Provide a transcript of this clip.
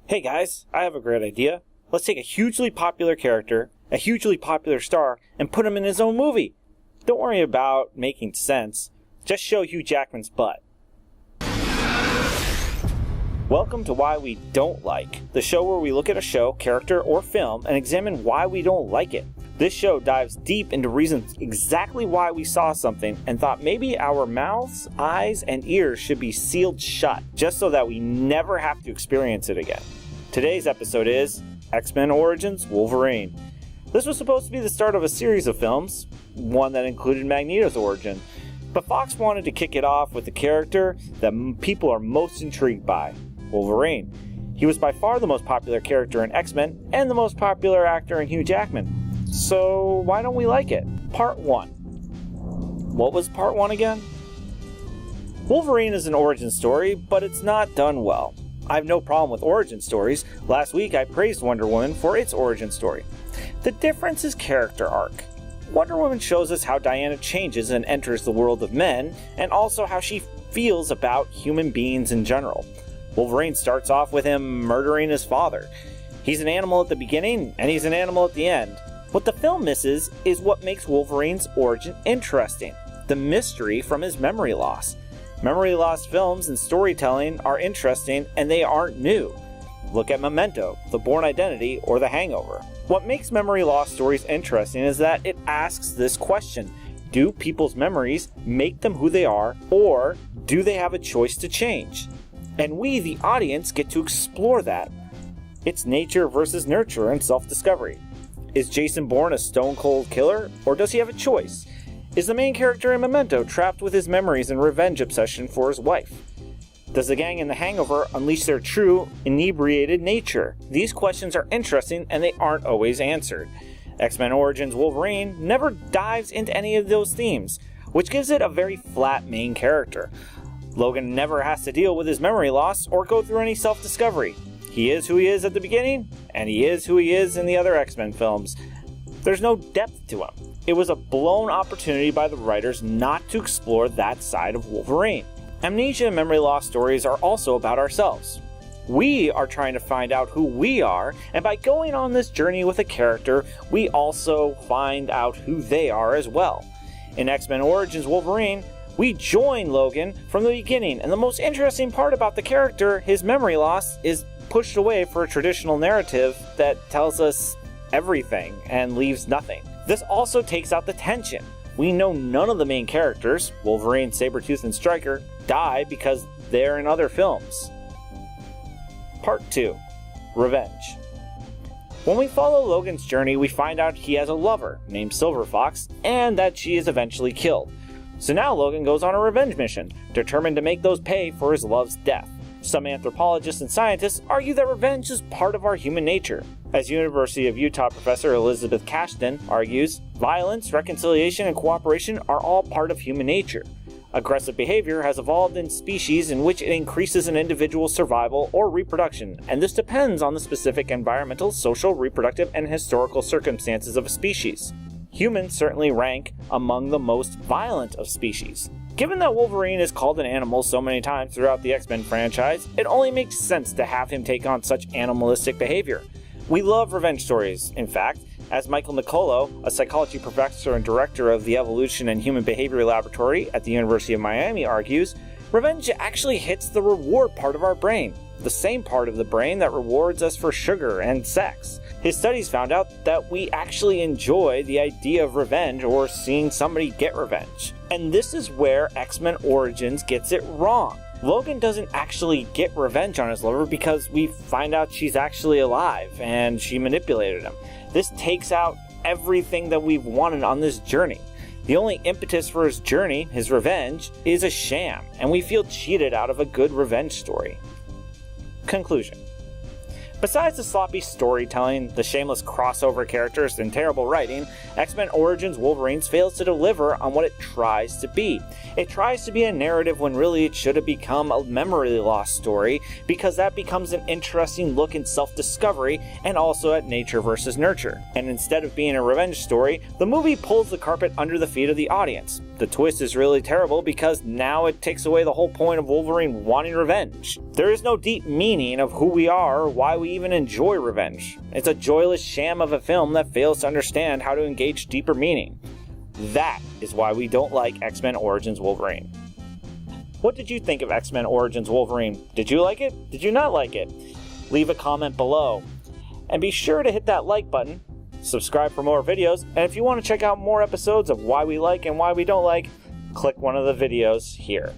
Hey guys, I have a great idea. Let's take a hugely popular character, a hugely popular star, and put him in his own movie. Don't worry about making sense. Just show Hugh Jackman's butt. Welcome to Why We Don't Like, the show where we look at a show, character, or film and examine why we don't like it. This show dives deep into reasons exactly why we saw something and thought maybe our mouths, eyes, and ears should be sealed shut, just so that we never have to experience it again. Today's episode is X-Men Origins Wolverine. This was supposed to be the start of a series of films, one that included Magneto's origin, but Fox wanted to kick it off with the character that people are most intrigued by, Wolverine. He was by far the most popular character in X-Men and the most popular actor in Hugh Jackman. So why don't we like it? Part 1. What was Part 1 again? Wolverine is an origin story, but it's not done well. I have no problem with origin stories. Last week I praised Wonder Woman for its origin story. The difference is character arc. Wonder Woman shows us how Diana changes and enters the world of men, and also how she feels about human beings in general. Wolverine starts off with him murdering his father. He's an animal at the beginning, and he's an animal at the end. What the film misses is what makes Wolverine's origin interesting, the mystery from his memory loss. Memory loss films and storytelling are interesting, and they aren't new. Look at Memento, The Bourne Identity, or The Hangover. What makes memory loss stories interesting is that it asks this question: do people's memories make them who they are, or do they have a choice to change? And we, the audience, get to explore that. It's nature versus nurture and self-discovery. Is Jason Bourne a stone-cold killer, or does he have a choice? Is the main character in Memento trapped with his memories and revenge obsession for his wife? Does the gang in The Hangover unleash their true, inebriated nature? These questions are interesting, and they aren't always answered. X-Men Origins Wolverine never dives into any of those themes, which gives it a very flat main character. Logan never has to deal with his memory loss or go through any self-discovery. He is who he is at the beginning, and he is who he is in the other X-Men films. There's no depth to him. It was a blown opportunity by the writers not to explore that side of Wolverine. Amnesia and memory loss stories are also about ourselves. We are trying to find out who we are, and by going on this journey with a character, we also find out who they are as well. In X-Men Origins Wolverine, we join Logan from the beginning, and the most interesting part about the character, his memory loss, is pushed away for a traditional narrative that tells us everything and leaves nothing. This also takes out the tension. We know none of the main characters, Wolverine, Sabretooth, and Stryker, die because they're in other films. Part 2. Revenge. When we follow Logan's journey, we find out he has a lover named Silver Fox, and that she is eventually killed. So now Logan goes on a revenge mission, determined to make those pay for his love's death. Some anthropologists and scientists argue that revenge is part of our human nature. As University of Utah professor Elizabeth Cashton argues, violence, reconciliation, and cooperation are all part of human nature. Aggressive behavior has evolved in species in which it increases an individual's survival or reproduction, and this depends on the specific environmental, social, reproductive, and historical circumstances of a species. Humans certainly rank among the most violent of species. Given that Wolverine is called an animal so many times throughout the X-Men franchise, it only makes sense to have him take on such animalistic behavior. We love revenge stories. In fact, as Michael Nicolo, a psychology professor and director of the Evolution and Human Behavior Laboratory at the University of Miami, argues, revenge actually hits the reward part of our brain, the same part of the brain that rewards us for sugar and sex. His studies found out that we actually enjoy the idea of revenge or seeing somebody get revenge. And this is where X-Men Origins gets it wrong. Logan doesn't actually get revenge on his lover because we find out she's actually alive and she manipulated him. This takes out everything that we've wanted on this journey. The only impetus for his journey, his revenge, is a sham, and we feel cheated out of a good revenge story. Conclusion. Besides the sloppy storytelling, the shameless crossover characters, and terrible writing, X-Men Origins Wolverine fails to deliver on what it tries to be. It tries to be a narrative when really it should have become a memory loss story, because that becomes an interesting look in self-discovery and also at nature versus nurture. And instead of being a revenge story, the movie pulls the carpet under the feet of the audience. The twist is really terrible because now it takes away the whole point of Wolverine wanting revenge. There is no deep meaning of who we are or why we even enjoy revenge. It's a joyless sham of a film that fails to understand how to engage deeper meaning. That is why we don't like X-Men Origins Wolverine. What did you think of X-Men Origins Wolverine? Did you like it? Did you not like it? Leave a comment below. And be sure to hit that like button, subscribe for more videos, and if you want to check out more episodes of why we like and why we don't like, click one of the videos here.